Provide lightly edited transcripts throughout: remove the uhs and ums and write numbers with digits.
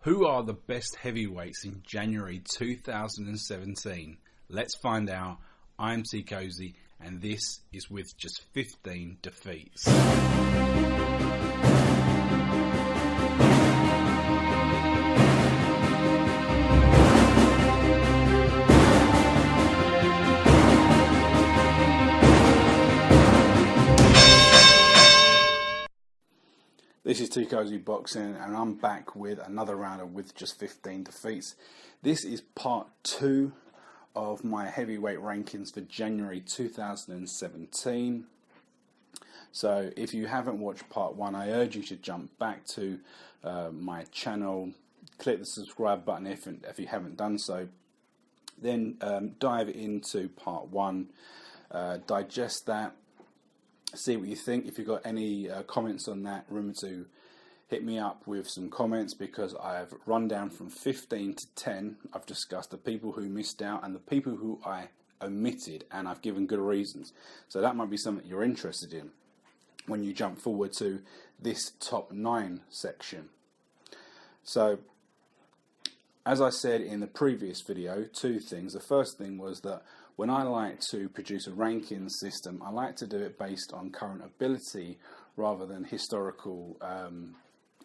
Who are the best heavyweights in January 2017? Let's find out. I'm Teekosey, and this is with just 15 defeats. This is Teekosey Boxing, and I'm back with another round of with just 15 defeats. This is part 2 of my heavyweight rankings for January 2017. So if you haven't watched part 1, I urge you to jump back to my channel, click the subscribe button if you haven't done so. Then dive into part 1, digest that. See what you think. If you've got any comments on that, remember to hit me up with some comments, because I've run down from 15 to 10. I've discussed the people who missed out and the people who I omitted, and I've given good reasons. So that might be something you're interested in when you jump forward to this top 9 section. So as I said in the previous video, 2 things. The first thing was that when I like to produce a ranking system, I like to do it based on current ability rather than historical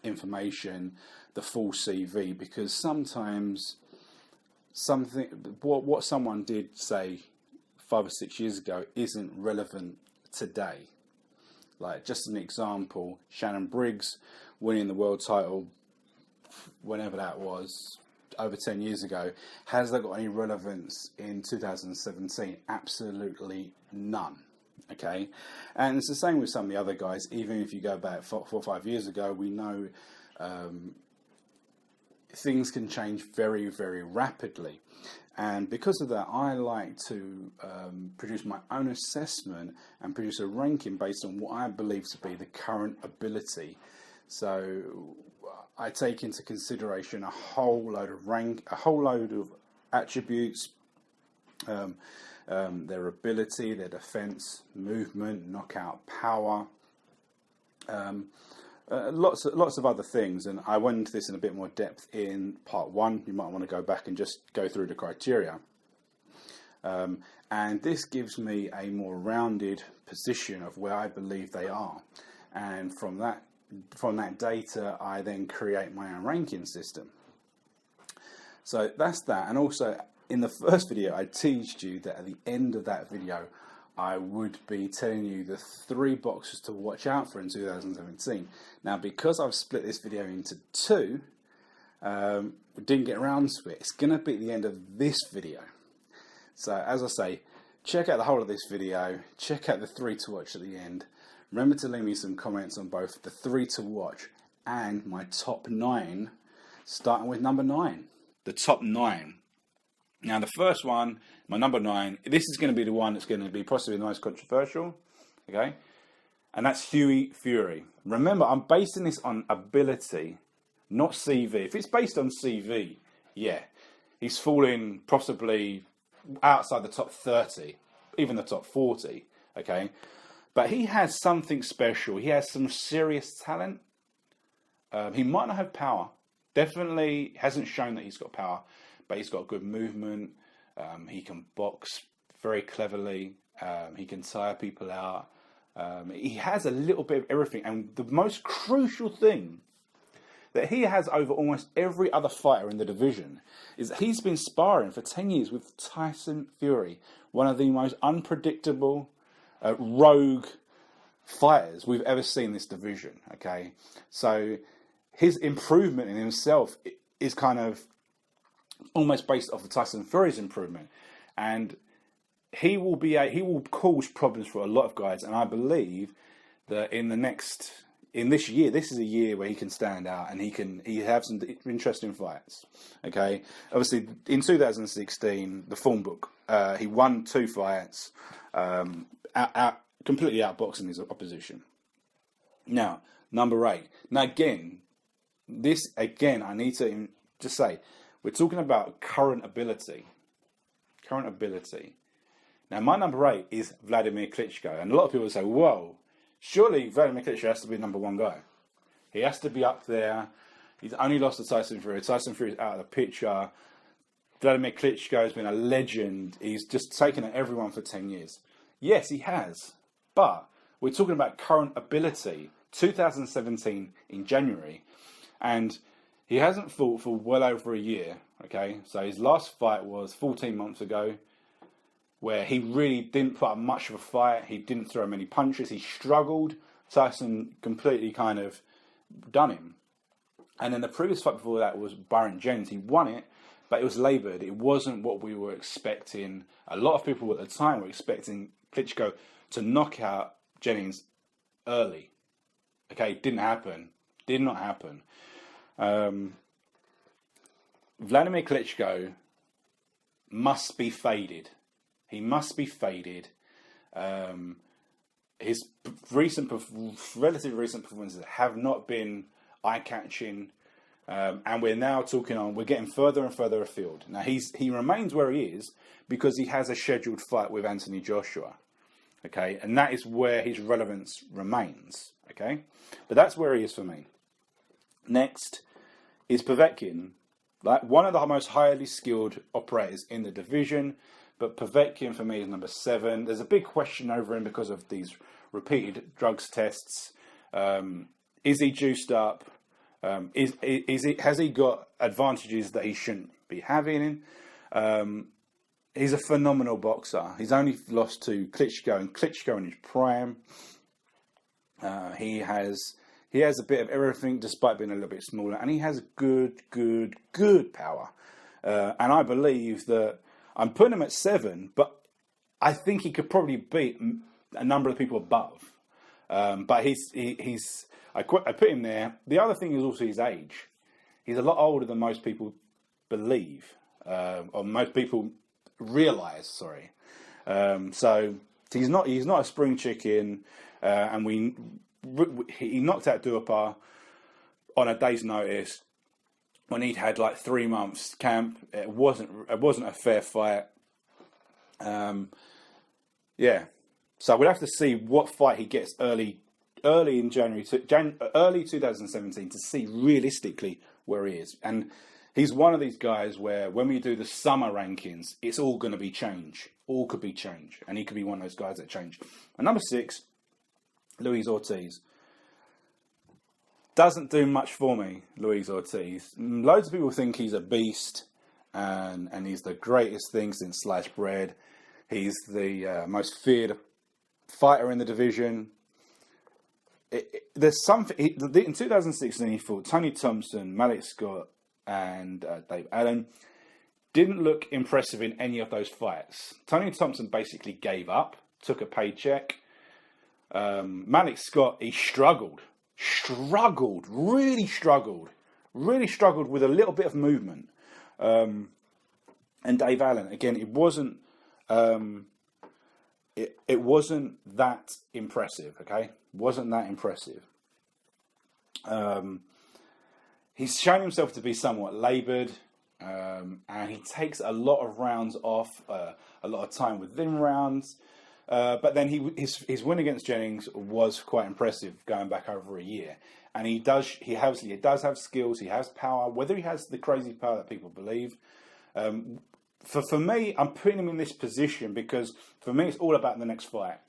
information, the full CV, because sometimes what someone did, say, 5 or 6 years ago isn't relevant today. Like, just an example, Shannon Briggs winning the world title, whenever that was, over 10 years ago, has that got any relevance in 2017? Absolutely none. Okay, and it's the same with some of the other guys. Even if you go back 4 or 5 years ago, we know things can change very, very rapidly. And because of that, I like to produce my own assessment and produce a ranking based on what I believe to be the current ability. So I take into consideration a whole load of attributes, their ability, their defense, movement, knockout power, lots of other things. And I went into this in a bit more depth in part 1. You might want to go back and just go through the criteria. And this gives me a more rounded position of where I believe they are. And from that data, I then create my own ranking system. So that's that. And also, in the first video, I teased you that at the end of that video, I would be telling you the 3 boxers to watch out for in 2017. Now, because I've split this video into 2, we didn't get around to it. It's going to be at the end of this video. So, as I say, check out the whole of this video. Check out the 3 to watch at the end. Remember to leave me some comments on both the 3 to watch and my top 9, starting with number 9. The top 9. Now, the first one, my number 9, this is going to be the one that's going to be possibly the most controversial, okay? And that's Hughie Fury. Remember, I'm basing this on ability, not CV. If it's based on CV, yeah, he's falling possibly outside the top 30, even the top 40, okay? But he has something special. He has some serious talent. He might not have power. Definitely hasn't shown that he's got power, but he's got good movement. He can box very cleverly. He can tire people out. He has a little bit of everything. And the most crucial thing that he has over almost every other fighter in the division is that he's been sparring for 10 years with Tyson Fury, one of the most unpredictable, rogue fighters we've ever seen in this division. Okay, so his improvement in himself is kind of almost based off of Tyson Fury's improvement, and he will cause problems for a lot of guys. And I believe that in this year, this is a year where he can stand out and he have some interesting fights. Okay, obviously in 2016, the form book, he won 2 fights. Completely outboxing his opposition. Now, number 8. Now, again, I need to just say, we're talking about current ability. Current ability. Now, my number 8 is Wladimir Klitschko. And a lot of people say, whoa, surely Wladimir Klitschko has to be number 1 guy. He has to be up there. He's only lost to Tyson Fury. Tyson Fury's out of the picture. Wladimir Klitschko has been a legend. He's just taken at everyone for 10 years. Yes, he has. But we're talking about current ability. 2017 in January. And he hasn't fought for well over a year. Okay, so his last fight was 14 months ago, where he really didn't put up much of a fight. He didn't throw many punches. He struggled. Tyson completely kind of done him. And then the previous fight before that was Byron Jones. He won it, but it was laboured. It wasn't what we were expecting. A lot of people at the time were expecting Klitschko to knock out Jennings early. Okay, it didn't happen. Did not happen. Wladimir Klitschko must be faded. He must be faded. His relatively recent performances have not been eye-catching, and we're now we're getting further and further afield. Now he remains where he is because he has a scheduled fight with Anthony Joshua. Okay, and that is where his relevance remains. Okay, but that's where he is for me. Next is Povetkin, like one of the most highly skilled operators in the division. But Povetkin for me is number 7. There's a big question over him because of these repeated drugs tests. Is he juiced up? Has he got advantages that he shouldn't be having? He's a phenomenal boxer. He's only lost to Klitschko, and Klitschko in his prime. He has a bit of everything, despite being a little bit smaller, and he has good power. And I believe that I'm putting him at 7, but I think he could probably beat a number of people above. But I put him there. The other thing is also his age. He's a lot older than most people believe, or most people realise. Sorry. So he's not a spring chicken, and he knocked out Duhaupas on a day's notice when he'd had like 3 months camp. It wasn't a fair fight. Yeah. So we'll have to see what fight he gets early in early 2017 to see realistically where he is. And he's one of these guys where when we do the summer rankings, it's all going to be change. All could be change, and he could be one of those guys that change. And number 6, Luis Ortiz. Doesn't do much for me, Luis Ortiz. Loads of people think he's a beast, and he's the greatest thing since sliced bread. He's the most feared fighter in the division. There's something. In 2016, he fought Tony Thompson, Malik Scott, and Dave Allen. Didn't look impressive in any of those fights. Tony Thompson basically gave up, took a paycheck. Malik Scott, he really struggled with a little bit of movement. And Dave Allen, again, it wasn't that impressive. Okay, wasn't that impressive. He's shown himself to be somewhat laboured, and he takes a lot of rounds off, a lot of time within rounds. But then his win against Jennings was quite impressive, going back over a year. And he does have skills. He has power. Whether he has the crazy power that people believe, for me, I'm putting him in this position because for me, it's all about the next fight.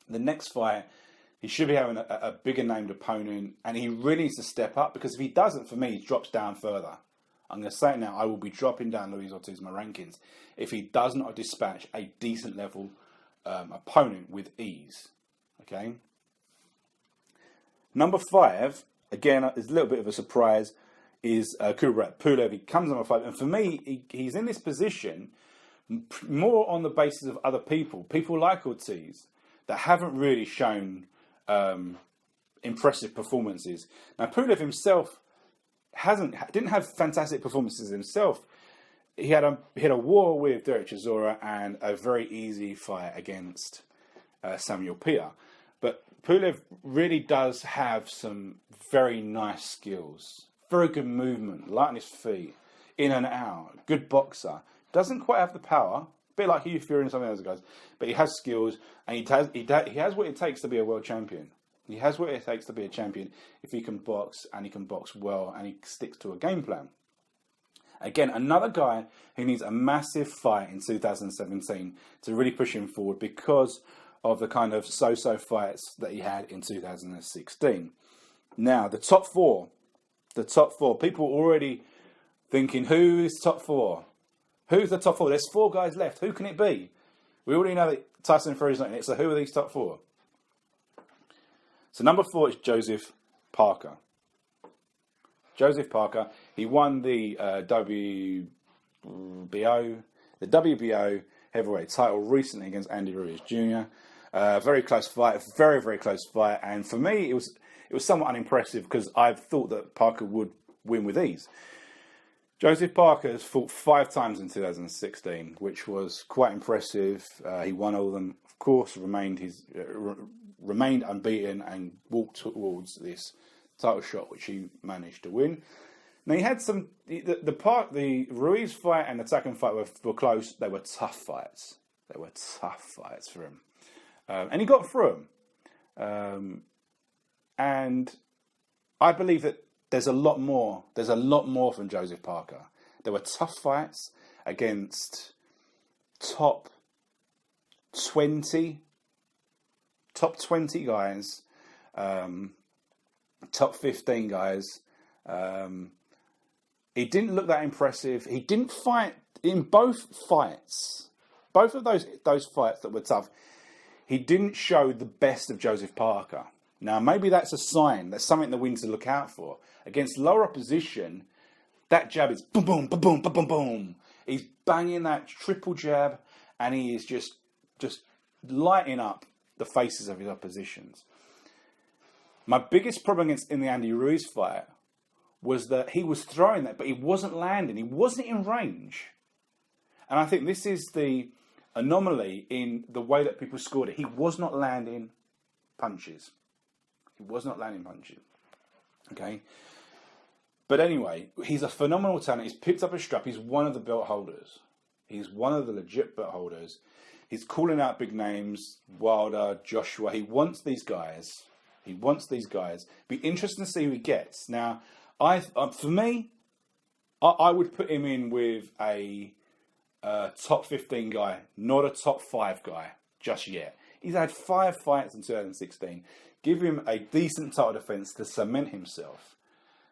The next fight, he should be having a bigger named opponent, and he really needs to step up, because if he doesn't, for me, he drops down further. I'm going to say it now, I will be dropping down Luis Ortiz in my rankings if he does not dispatch a decent level opponent with ease. Okay. Number 5, again, is a little bit of a surprise, is Kubrat. Pulev. He comes number 5, and for me, he's in this position more on the basis of other people like Ortiz, that haven't really shown impressive performances. Now, Pulev himself didn't have fantastic performances himself. He had a war with Derek Chisora and a very easy fight against Samuel Pia. But Pulev really does have some very nice skills. Very good movement, light on his feet, in and out, good boxer. Doesn't quite have the power, a bit like Hughie and some of those guys, but he has skills, and he has what it takes to be a world champion. He has what it takes to be a champion if he can box, and he can box well, and he sticks to a game plan. Again, another guy who needs a massive fight in 2017 to really push him forward because of the kind of so-so fights that he had in 2016. Now, the top four, people already thinking, who is top four? Who's the top four? There's 4 guys left. Who can it be? We already know that Tyson Fury's not in it, so who are these top 4? So number 4 is Joseph Parker. Joseph Parker, he won the WBO heavyweight title recently against Andy Ruiz Jr. Very close fight, very, very close fight. And for me, it was somewhat unimpressive because I thought that Parker would win with ease. Joseph Parker has fought 5 times in 2016, which was quite impressive. He won all of them, of course, remained unbeaten and walked towards this title shot, which he managed to win. Now, he had the Ruiz fight and the Takam fight were close. They were tough fights. For him. And he got through them. And I believe that there's a lot more from Joseph Parker. There were tough fights against top 20 guys, top 15 guys. He didn't look that impressive. He didn't fight in both fights. Both of those fights that were tough, he didn't show the best of Joseph Parker. Now, maybe that's a sign. That's something that we need to look out for. Against lower opposition, that jab is boom, boom, boom, boom, boom, boom, boom. He's banging that triple jab, and he is just lighting up the faces of his oppositions. My biggest problem in the Andy Ruiz fight was that he was throwing that, but he wasn't landing. He wasn't in range. And I think this is the anomaly in the way that people scored it. He was not landing punches. Okay? But anyway, he's a phenomenal talent. He's picked up a strap. He's one of the belt holders. He's one of the legit belt holders. He's calling out big names, Wilder, Joshua. He wants these guys. Be interesting to see who he gets. Now, for me, I would put him in with a top 15 guy, not a top 5 guy just yet. He's had 5 fights in 2016. Give him a decent title defense to cement himself.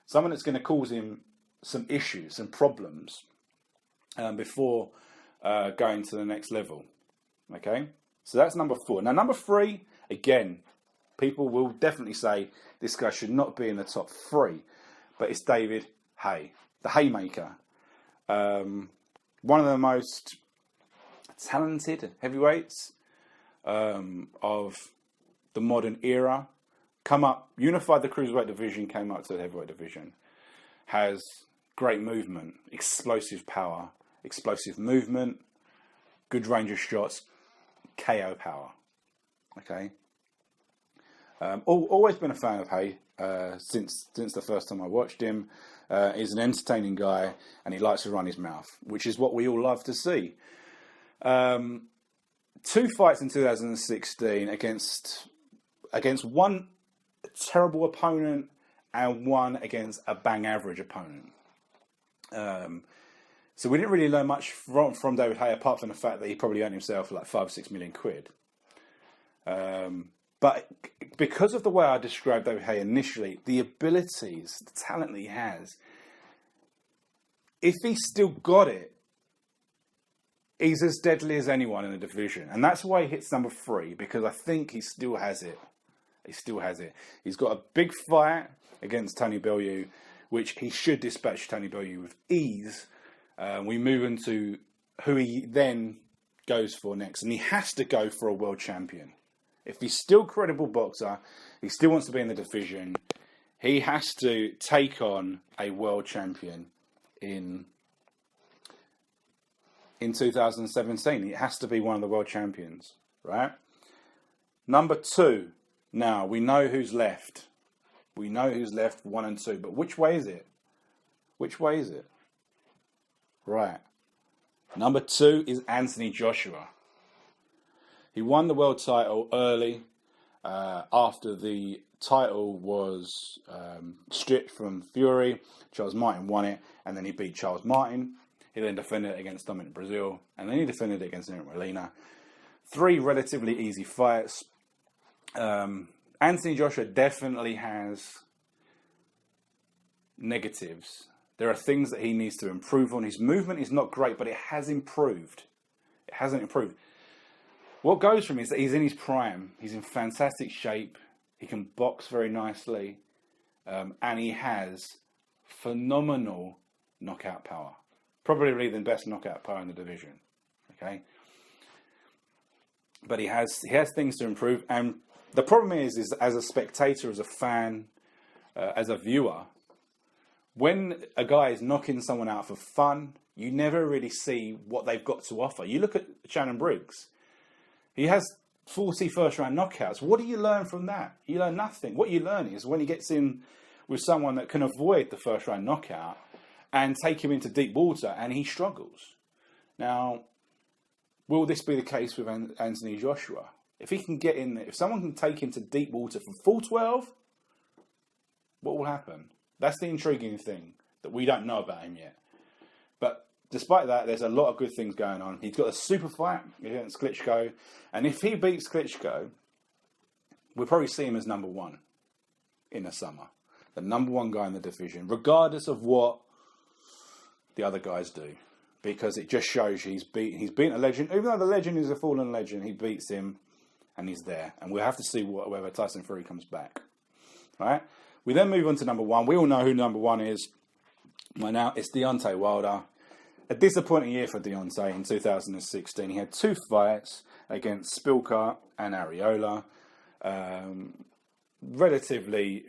Someone that's going to cause him some issues, some problems before going to the next level. Okay? So that's number 4. Now, number 3, again, people will definitely say this guy should not be in the top 3. But it's David Haye, the Haymaker. One of the most talented heavyweights of the modern era. Unified the cruiserweight division, came up to the heavyweight division. Has great movement, explosive power, explosive movement, good range of shots, KO power. Okay. Always been a fan of Haye since the first time I watched him. He's an entertaining guy, and he likes to run his mouth, which is what we all love to see. 2 fights in 2016 against one terrible opponent and one against a bang average opponent. So we didn't really learn much from David Haye, apart from the fact that he probably earned himself like 5-6 million quid. But because of the way I described David Haye initially, the abilities, the talent that he has, if he's still got it, he's as deadly as anyone in the division. And that's why he hits number 3, because I think he still has it. He's got a big fight against Tony Bellew, which he should dispatch Tony Bellew with ease. We move into who he then goes for next. And he has to go for a world champion. If he's still a credible boxer, he still wants to be in the division, he has to take on a world champion in 2017. It has to be one of the world champions, right? Number 2. Now, we know who's left. 1 and 2. But which way is it? Right. Number 2 is Anthony Joshua. He won the world title early. After the title was stripped from Fury, Charles Martin won it, and then he beat Charles Martin. He then defended it against Dominic Brazil, and then he defended it against Nick Molina. 3 relatively easy fights. Anthony Joshua definitely has negatives. There are things that he needs to improve on. His movement is not great, but it has improved. It hasn't improved. What goes from him is that he's in his prime. He's in fantastic shape. He can box very nicely. And he has phenomenal knockout power. Probably the best knockout power in the division. Okay? But he has things to improve. And the problem is as a spectator, as a fan, as a viewer, when a guy is knocking someone out for fun, you never really see what they've got to offer. You look at Shannon Briggs. He has 40 first-round knockouts. What do you learn from that? You learn nothing. What you learn is when he gets in with someone that can avoid the first-round knockout and take him into deep water, and he struggles. Now, will this be the case with Anthony Joshua? If he can get in there, if someone can take him to deep water for full 12, what will happen? That's the intriguing thing that we don't know about him yet. But despite that, there's a lot of good things going on. He's got a super fight against Klitschko. And if he beats Klitschko, we'll probably see him as number 1 in the summer. The number 1 guy in the division, regardless of what the other guys do. Because it just shows he's beaten a legend. Even though the legend is a fallen legend, he beats him and he's there. And we'll have to see whether Tyson Fury comes back. All right? We then move on to number 1. We all know who number 1 is. By now, it's Deontay Wilder. A disappointing year for Deontay in 2016. He had 2 fights against Spilka and Areola. Relatively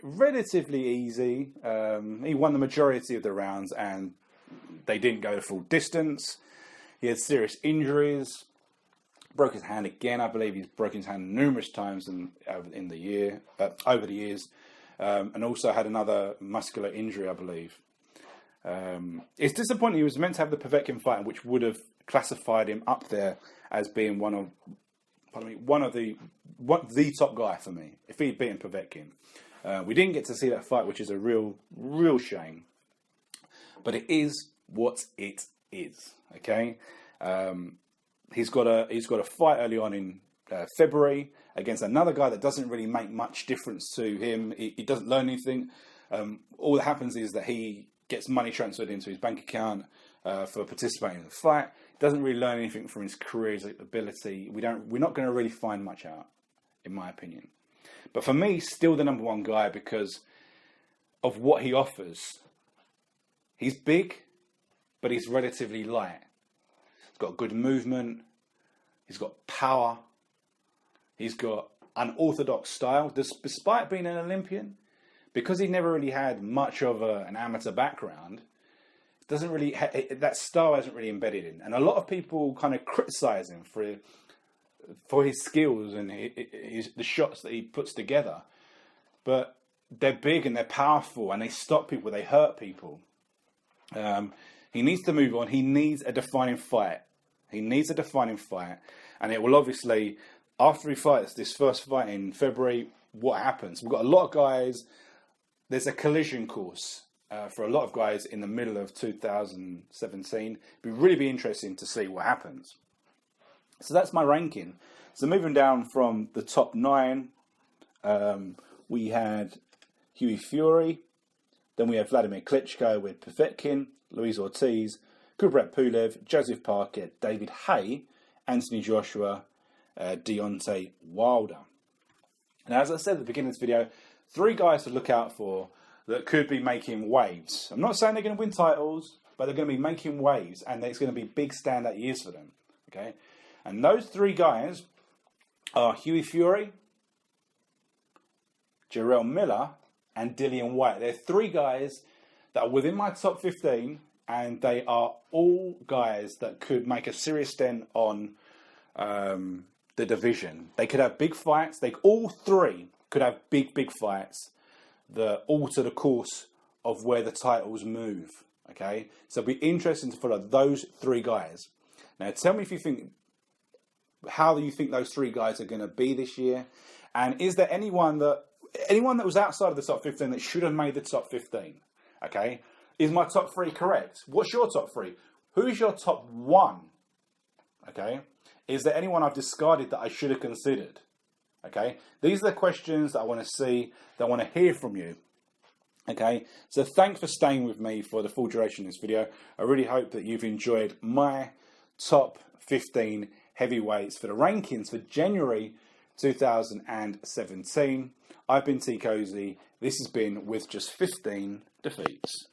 easy. He won the majority of the rounds and they didn't go the full distance. He had serious injuries. Broke his hand again. I believe he's broken his hand numerous times over the years. And also had another muscular injury, I believe. It's disappointing. He was meant to have the Povetkin fight, which would have classified him up there as being one of the top guy for me if he'd beaten Povetkin. We didn't get to see that fight, which is a real shame. But it is what it is. Okay, he's got a fight early on in February against another guy that doesn't really make much difference to him. He doesn't learn anything. All that happens is that he gets money transferred into his bank account for participating in the fight. Doesn't really learn anything from his career, his ability. We're not going to really find much out, in my opinion. But for me, still the number 1 guy because of what he offers. He's big, but he's relatively light. He's got good movement. He's got power. He's got unorthodox style, despite being an Olympian. Because he never really had much of an amateur background, that style hasn't really embedded in. And a lot of people kind of criticize him for his skills and the shots that he puts together. But they're big and they're powerful and they stop people, they hurt people. He needs to move on. He needs a defining fight. And it will obviously, after he fights this first fight in February, what happens? We've got a lot of guys. There's a collision course for a lot of guys in the middle of 2017. It'd really be interesting to see what happens. So that's my ranking. So moving down from the top 9, we had Hughie Fury. Then we had Wladimir Klitschko with Povetkin, Luis Ortiz, Kubrat Pulev, Joseph Parker, David Haye, Anthony Joshua, Deontay Wilder. Now, as I said at the beginning of this video, 3 guys to look out for that could be making waves. I'm not saying they're going to win titles, but they're going to be making waves, and it's going to be big standout years for them. Okay, and those 3 guys are Hughie Fury, Jarrell Miller, and Dillian Whyte. They're 3 guys that are within my top 15, and they are all guys that could make a serious dent on the division. They could have big fights. All 3 could have big fights that alter the course of where the titles move. Okay, so it'll be interesting to follow those 3 guys. Now, tell me if you think how you think those 3 guys are going to be this year, And is there anyone that was outside of the top 15 that should have made the top 15? Okay. Is my top 3 correct? What's your top 3? Who is your top 1? Okay. Is there anyone I've discarded that I should have considered? Okay. These are the questions that I want to see, that I want to hear from you. Okay. So thanks for staying with me for the full duration of this video. I really hope that you've enjoyed my top 15 heavyweights for the rankings for January 2017. I've been Teekosey. This has been With Just 15 Defeats.